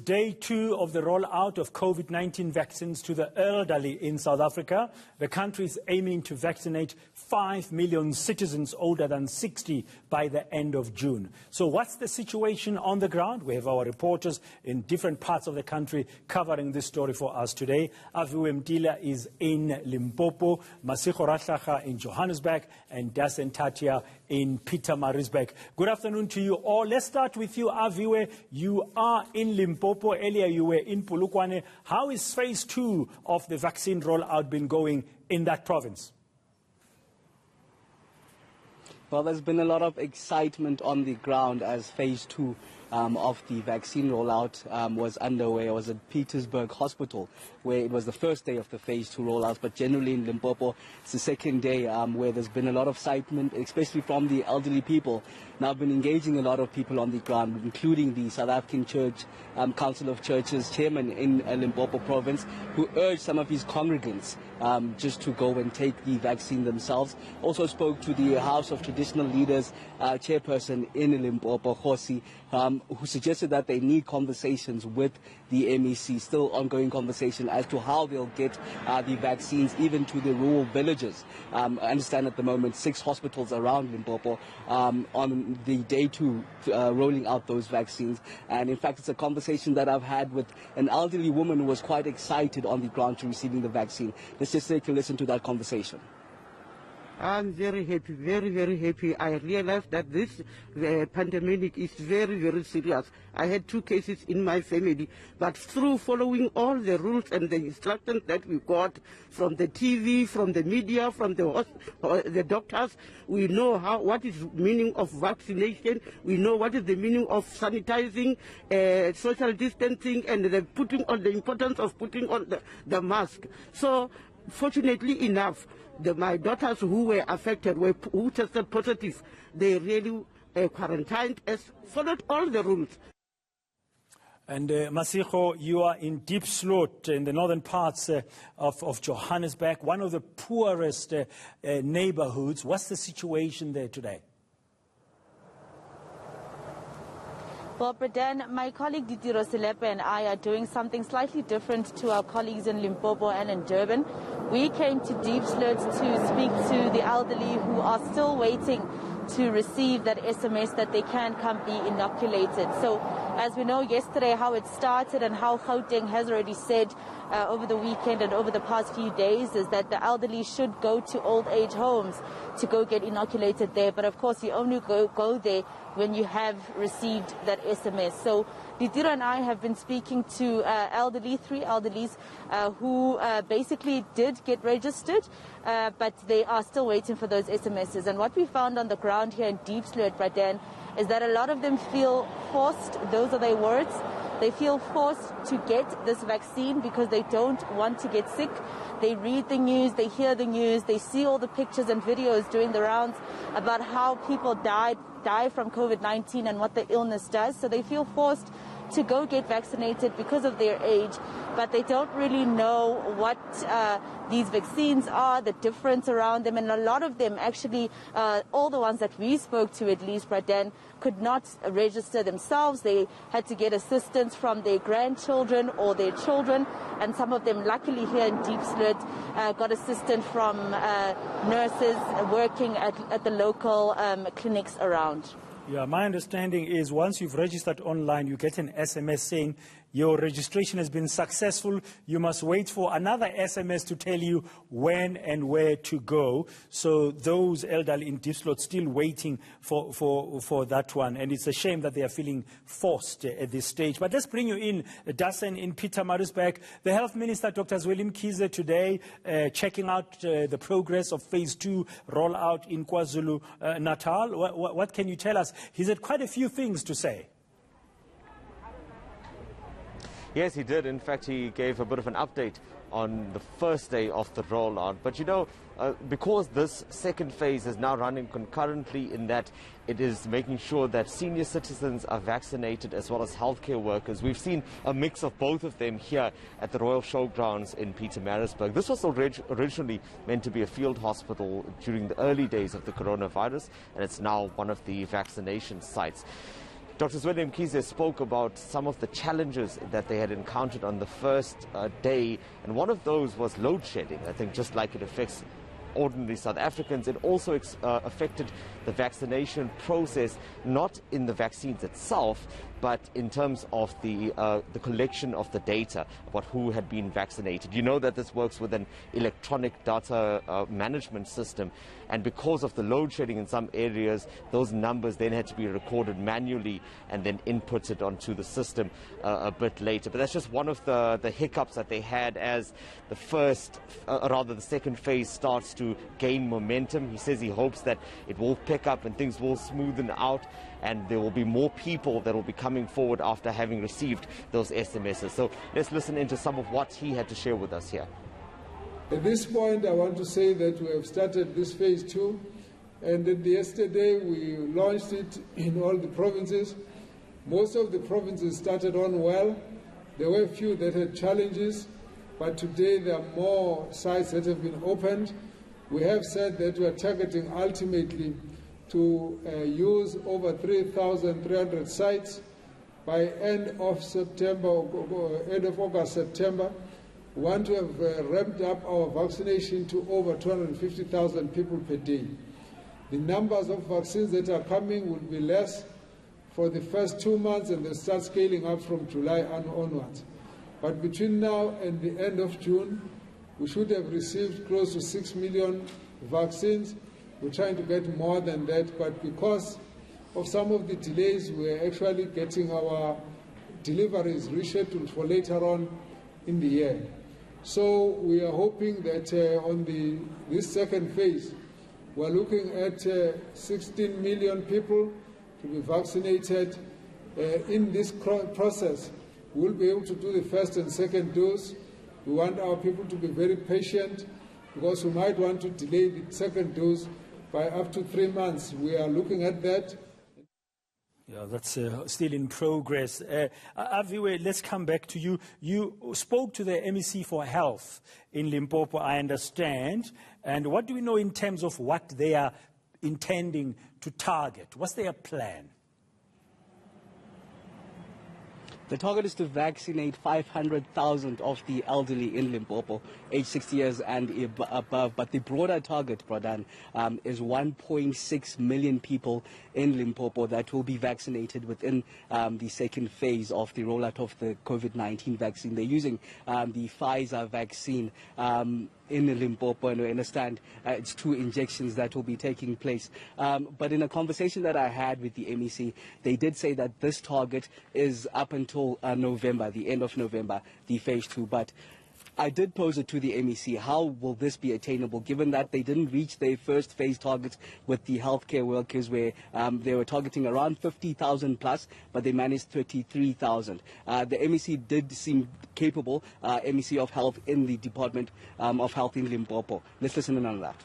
day 2 of the rollout of COVID-19 vaccines to the elderly in South Africa. The country is aiming to vaccinate 5 million citizens older than 60 by the end of June. So what's the situation on the ground? We have our reporters in different parts of the country covering this story for us today. Aviwe Mtila is in Limpopo, Masego Rahlaga in Johannesburg, and Dasen Thathiah in Pietermaritzburg. Good afternoon to you all. Let's start with you, Aviwe. You are in Limpopo. Earlier you were in Polokwane. How is phase 2 of the vaccine rollout been going in that province? Well, there's been a lot of excitement on the ground as phase 2 of the vaccine rollout was underway. I was at Pietermaritzburg Hospital, where it was the first day of the phase 2 rollout, but generally in Limpopo, it's the second day where there's been a lot of excitement, especially from the elderly people. Now, I've been engaging a lot of people on the ground, including the South African Church Council of Churches chairman in Limpopo province, who urged some of his congregants just to go and take the vaccine themselves. Also spoke to the House of Traditional Leaders chairperson in Limpopo, Khosi, who suggested that they need conversations with the MEC, still ongoing conversation as to how they'll get the vaccines even to the rural villages. I understand at the moment 6 hospitals around Limpopo on the day 2 rolling out those vaccines. And in fact, it's a conversation that I've had with an elderly woman who was quite excited on the ground to receiving the vaccine. Let's just take a listen to that conversation. I'm very happy, very, very happy. I realized that this pandemic is very, very serious. I had 2 cases in my family, but through following all the rules and the instructions that we got from the TV, from the media, from the doctors, we know what is the meaning of vaccination. We know what is the meaning of sanitizing, social distancing, and the importance of putting on the mask. So, fortunately enough, my daughters who were affected, who tested positive, they really quarantined us, followed all the rules. And Masego, you are in Diepsloot, in the northern parts of Johannesburg, one of the poorest neighborhoods. What's the situation there today? Well, Braden, my colleague Ditiro Selepe and I are doing something slightly different to our colleagues in Limpopo and in Durban. We came to Diepsloot to speak to the elderly who are still waiting to receive that SMS that they can come be inoculated. So, as we know yesterday how it started and how Gauteng has already said over the weekend and over the past few days is that the elderly should go to old age homes to go get inoculated there. But of course, you only go there when you have received that SMS. So Ditiro and I have been speaking to 3 elderlies who basically did get registered, but they are still waiting for those SMSs. And what we found on the ground here in Diepsloot, Braden, is that a lot of them feel forced, those are their words, they feel forced to get this vaccine because they don't want to get sick. They read the news, they hear the news, they see all the pictures and videos doing the rounds about how people die from COVID-19 and what the illness does. So they feel forced to go get vaccinated because of their age, but they don't really know what these vaccines are, the difference around them, and a lot of them actually, all the ones that we spoke to at least, Braden, could not register themselves. They had to get assistance from their grandchildren or their children, and some of them, luckily here in Diepsloot, got assistance from nurses working at the local clinics around. Yeah, my understanding is once you've registered online, you get an SMS saying your registration has been successful. You must wait for another SMS to tell you when and where to go. So those elderly in Diepsloot still waiting for that one. And it's a shame that they are feeling forced at this stage. But let's bring you in, Dasen, in Pietermaritzburg. The Health Minister, Dr. Zweli Mkhize, today checking out the progress of phase 2 rollout in KwaZulu-Natal. What can you tell us? He's had quite a few things to say. Yes, he did. In fact, he gave a bit of an update on the first day of the rollout. But, you know, because this second phase is now running concurrently in that it is making sure that senior citizens are vaccinated as well as healthcare workers. We've seen a mix of both of them here at the Royal Showgrounds in Pietermaritzburg. This was originally meant to be a field hospital during the early days of the coronavirus, and it's now one of the vaccination sites. Dr. Zweli Mkhize spoke about some of the challenges that they had encountered on the first day, and one of those was load shedding. I think just like it affects ordinary South Africans, it also affected the vaccination process, not in the vaccines itself, but in terms of the collection of the data about who had been vaccinated. You know that this works with an electronic data management system, and because of the load shedding in some areas, those numbers then had to be recorded manually and then inputted onto the system a bit later. But that's just one of the hiccups that they had as the second phase starts to gain momentum. He says he hopes that it will pick up and things will smoothen out, and there will be more people that will be coming forward after having received those SMSs. So let's listen into some of what he had to share with us here. At this point, I want to say that we have started this phase 2, and yesterday we launched it in all the provinces. Most of the provinces started on well. There were a few that had challenges, but today there are more sites that have been opened. We have said that we are targeting ultimately to use over 3,300 sites by end of September, end of August, September. We want to have ramped up our vaccination to over 250,000 people per day. The numbers of vaccines that are coming will be less for the first 2 months, and they'll start scaling up from July onwards. But between now and the end of June, we should have received close to 6 million vaccines. We're trying to get more than that, but because of some of the delays, we're actually getting our deliveries rescheduled for later on in the year. So we are hoping that on this second phase, we're looking at 16 million people to be vaccinated. In this process, we'll be able to do the first and second dose. We want our people to be very patient, because we might want to delay the second dose by up to 3 months. We are looking at that. Yeah, that's still in progress. Aviwe, let's come back to you. You spoke to the MEC for Health in Limpopo, I understand. And what do we know in terms of what they are intending to target? What's their plan? The target is to vaccinate 500,000 of the elderly in Limpopo, age 60 years and above. But the broader target, Pradhan, is 1.6 million people in Limpopo that will be vaccinated within the second phase of the rollout of the COVID-19 vaccine. They're using the Pfizer vaccine in Limpopo, and we understand it's 2 injections that will be taking place. But in a conversation that I had with the MEC, they did say that this target is up until November, the end of November, the phase 2. But I did pose it to the MEC, how will this be attainable, given that they didn't reach their first phase targets with the healthcare workers, where they were targeting around 50,000 plus, but they managed 33,000. The MEC did seem capable, MEC of Health in the Department of Health in Limpopo. Let's listen in on that.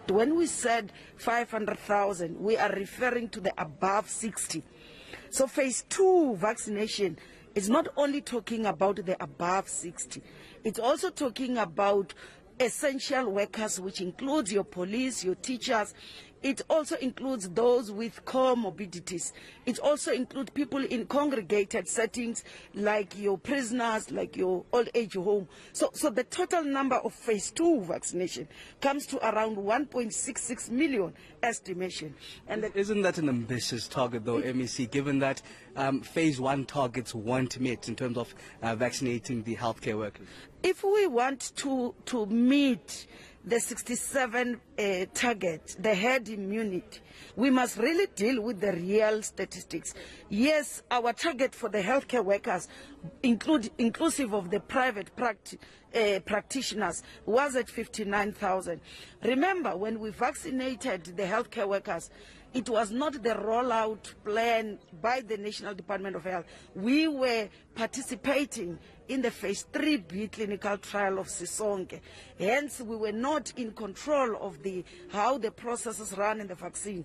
When we said 500,000, we are referring to the above 60. So phase 2 vaccination is not only talking about the above 60, it's also talking about essential workers, which includes your police, your teachers. It also includes those with comorbidities. It also includes people in congregated settings, like your prisoners, like your old age home. So the total number of phase 2 vaccination comes to around 1.66 million estimation. And isn't that an ambitious target, though, MEC, given that phase 1 targets weren't met in terms of vaccinating the healthcare workers? If we want to meet the 67 target, the herd immunity, we must really deal with the real statistics. Yes, our target for the healthcare workers, inclusive of the private practitioners, was at 59,000. Remember, when we vaccinated the healthcare workers, it was not the rollout plan by the National Department of Health. We were participating in the phase 3B clinical trial of Sisonke. Hence, we were not in control of how the processes run in the vaccine.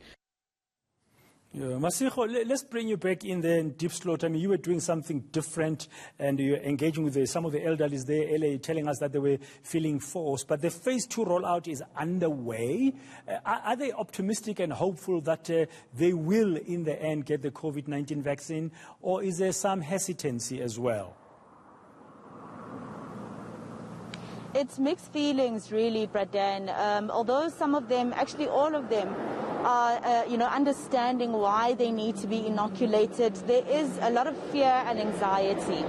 Yeah, Masego, let's bring you back in there in Diepsloot. I mean, you were doing something different and you're engaging with some of the elderlies there, LA, telling us that they were feeling forced. But the phase 2 rollout is underway. Are they optimistic and hopeful that they will, in the end, get the COVID-19 vaccine? Or is there some hesitancy as well? It's mixed feelings, really, Bradan. Although some of them, actually all of them, are, understanding why they need to be inoculated, there is a lot of fear and anxiety.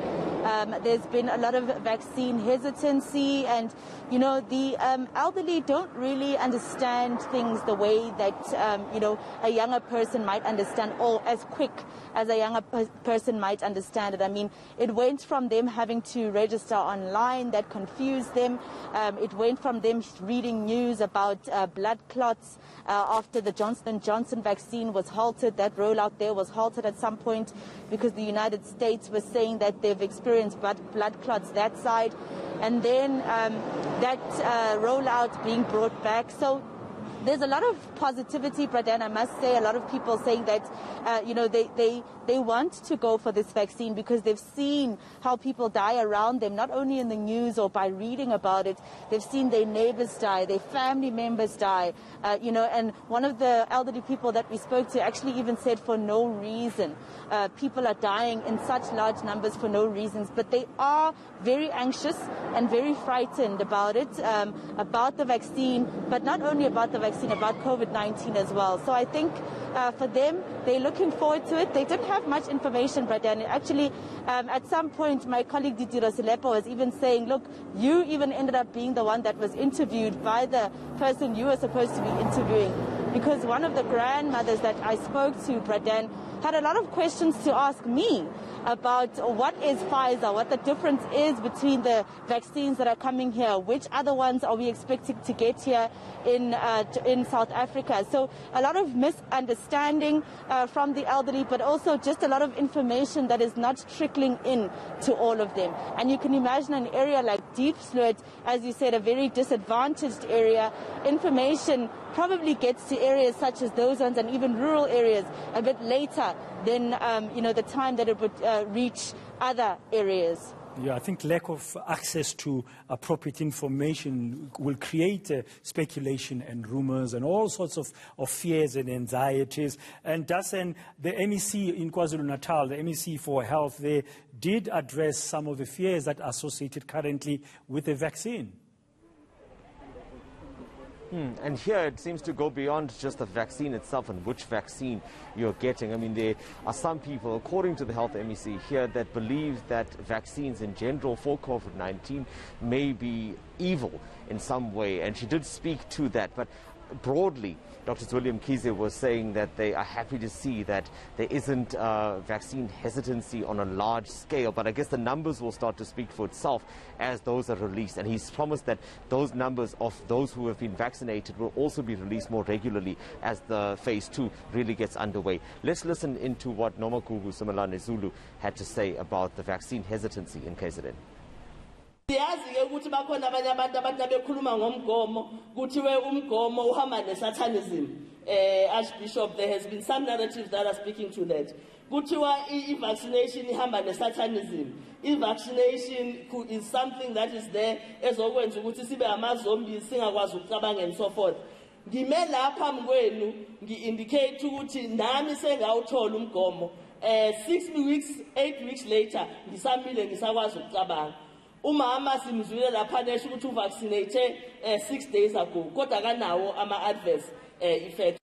There's been a lot of vaccine hesitancy, and the elderly don't really understand things the way that a younger person might understand, or as quick as a younger person might understand it. I mean, it went from them having to register online, that confused them. It went from them reading news about blood clots after the Johnson & Johnson vaccine was halted. That rollout there was halted at some point because the United States was saying that they've experienced blood clots that side, and then that rollout being brought back. So there's a lot of positivity, Bradan, I must say. A lot of people saying that, they want to go for this vaccine because they've seen how people die around them, not only in the news or by reading about it. They've seen their neighbors die, their family members die, and one of the elderly people that we spoke to actually even said for no reason. People are dying in such large numbers for no reasons, but they are very anxious and very frightened about it, about the vaccine, but not only about the vaccine, about COVID-19 as well. So I think for them, they're looking forward to it. They didn't have much information, Bradan. Actually, at some point, my colleague Diepsloot Johannesburg was even saying, look, you even ended up being the one that was interviewed by the person you were supposed to be interviewing, because one of the grandmothers that I spoke to, Bradan, had a lot of questions to ask me about what is Pfizer, what the difference is between the vaccines that are coming here, which other ones are we expecting to get here in South Africa. So a lot of misunderstanding from the elderly, but also just a lot of information that is not trickling in to all of them. And you can imagine an area like Diepsloot, as you said, a very disadvantaged area. Information probably gets to areas such as those ones and even rural areas a bit later than the time that it would reach other areas. Yeah, I think lack of access to appropriate information will create speculation and rumors and all sorts of fears and anxieties. And Dasen, the MEC in KwaZulu-Natal, the MEC for Health, they did address some of the fears that are associated currently with the vaccine. And here it seems to go beyond just the vaccine itself and which vaccine you're getting. I mean, there are some people, according to the health MEC here, that believe that vaccines in general for COVID-19 may be evil in some way. And she did speak to that. But broadly, Dr. William Kize was saying that they are happy to see that there isn't vaccine hesitancy on a large scale, but I guess the numbers will start to speak for itself as those are released. And he's promised that those numbers of those who have been vaccinated will also be released more regularly as the phase 2 really gets underway. Let's listen into what Nomagugu Simelane Zulu had to say about the vaccine hesitancy in KZN. Siyazi-ke ukuthi bakhona abanye abantu abathi bekhuluma ngomgomo kuthiwe umgomo uhamba nesatanism. Archbishop, there has been some narratives that are speaking to that. Kuthiwa i-vaccination ihamba nesatanism. I-vaccination is something that is there ezokwenza ukuthi sibe amazombies singakwazi ukucabanga and so forth. Ngime lapha mkwenu ngi-indicate ukuthi nami sengawuthola umgomo 6 weeks 8 weeks later ngisamile ngisakwazi ukucabanga. Umama simzwile lapha nesho ukuthi uvaccinate 6 days ago kodwa kanawo ama-adverse effects.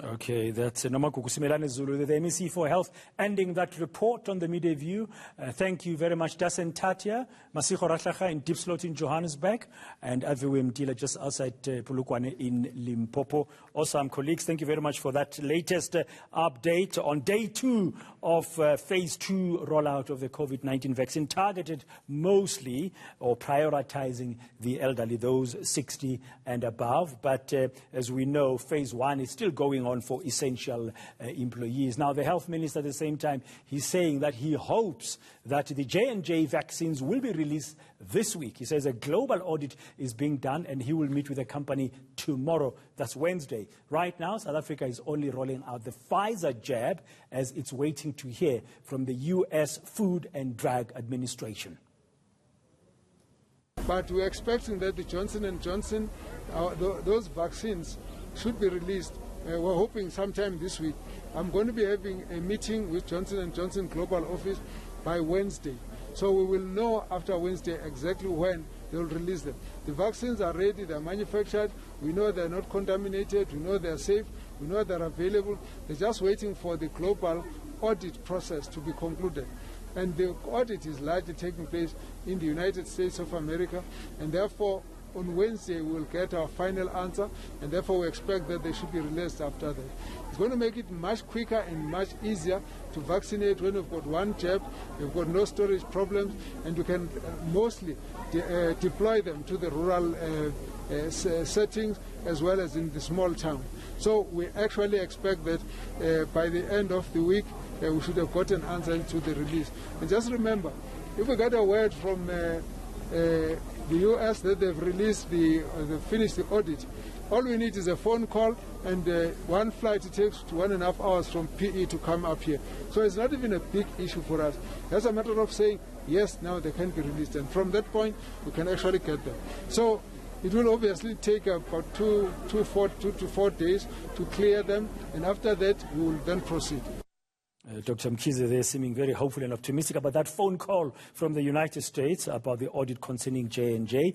Okay, that's Nomagugu Simelane Zulu, the MEC for Health, ending that report on the Midday View. Thank you very much, Dasen Thathiah, Masego Rahlaga in Diepsloot in Johannesburg, and Aviwe Mtila just outside Polokwane in Limpopo. Awesome colleagues, thank you very much for that latest update on day 2 of phase 2 rollout of the COVID-19 vaccine, targeted mostly or prioritizing the elderly, those 60 and above. But as we know, phase 1 is still going going on for essential employees. Now, the health minister at the same time, he's saying that he hopes that the J&J vaccines will be released this week. He says a global audit is being done and he will meet with the company tomorrow. That's Wednesday. Right now, South Africa is only rolling out the Pfizer jab as it's waiting to hear from the U.S. Food and Drug Administration. But we're expecting that the Johnson & Johnson, those vaccines should be released. We're hoping sometime this week. I'm going to be having a meeting with Johnson & Johnson Global Office by Wednesday. So we will know after Wednesday exactly when they will release them. The vaccines are ready, they're manufactured, we know they're not contaminated, we know they're safe, we know they're available. They're just waiting for the global audit process to be concluded. And the audit is largely taking place in the United States of America, and therefore on Wednesday we'll get our final answer, and therefore we expect that they should be released after that. It's going to make it much quicker and much easier to vaccinate when we've got one jab, we've got no storage problems, and we can mostly deploy them to the rural settings as well as in the small town. So we actually expect that by the end of the week we should have got an answer to the release. And just remember, if we get a word from the US that they've released they've finished the audit, all we need is a phone call and one flight. It takes 1.5 hours from PE to come up here. So it's not even a big issue for us. That's a matter of saying, yes, now they can be released. And from that point, we can actually get them. So it will obviously take about 2 to 4 days to clear them. And after that, we will then proceed. Dr. Mkhize there seeming very hopeful and optimistic about that phone call from the United States about the audit concerning J&J.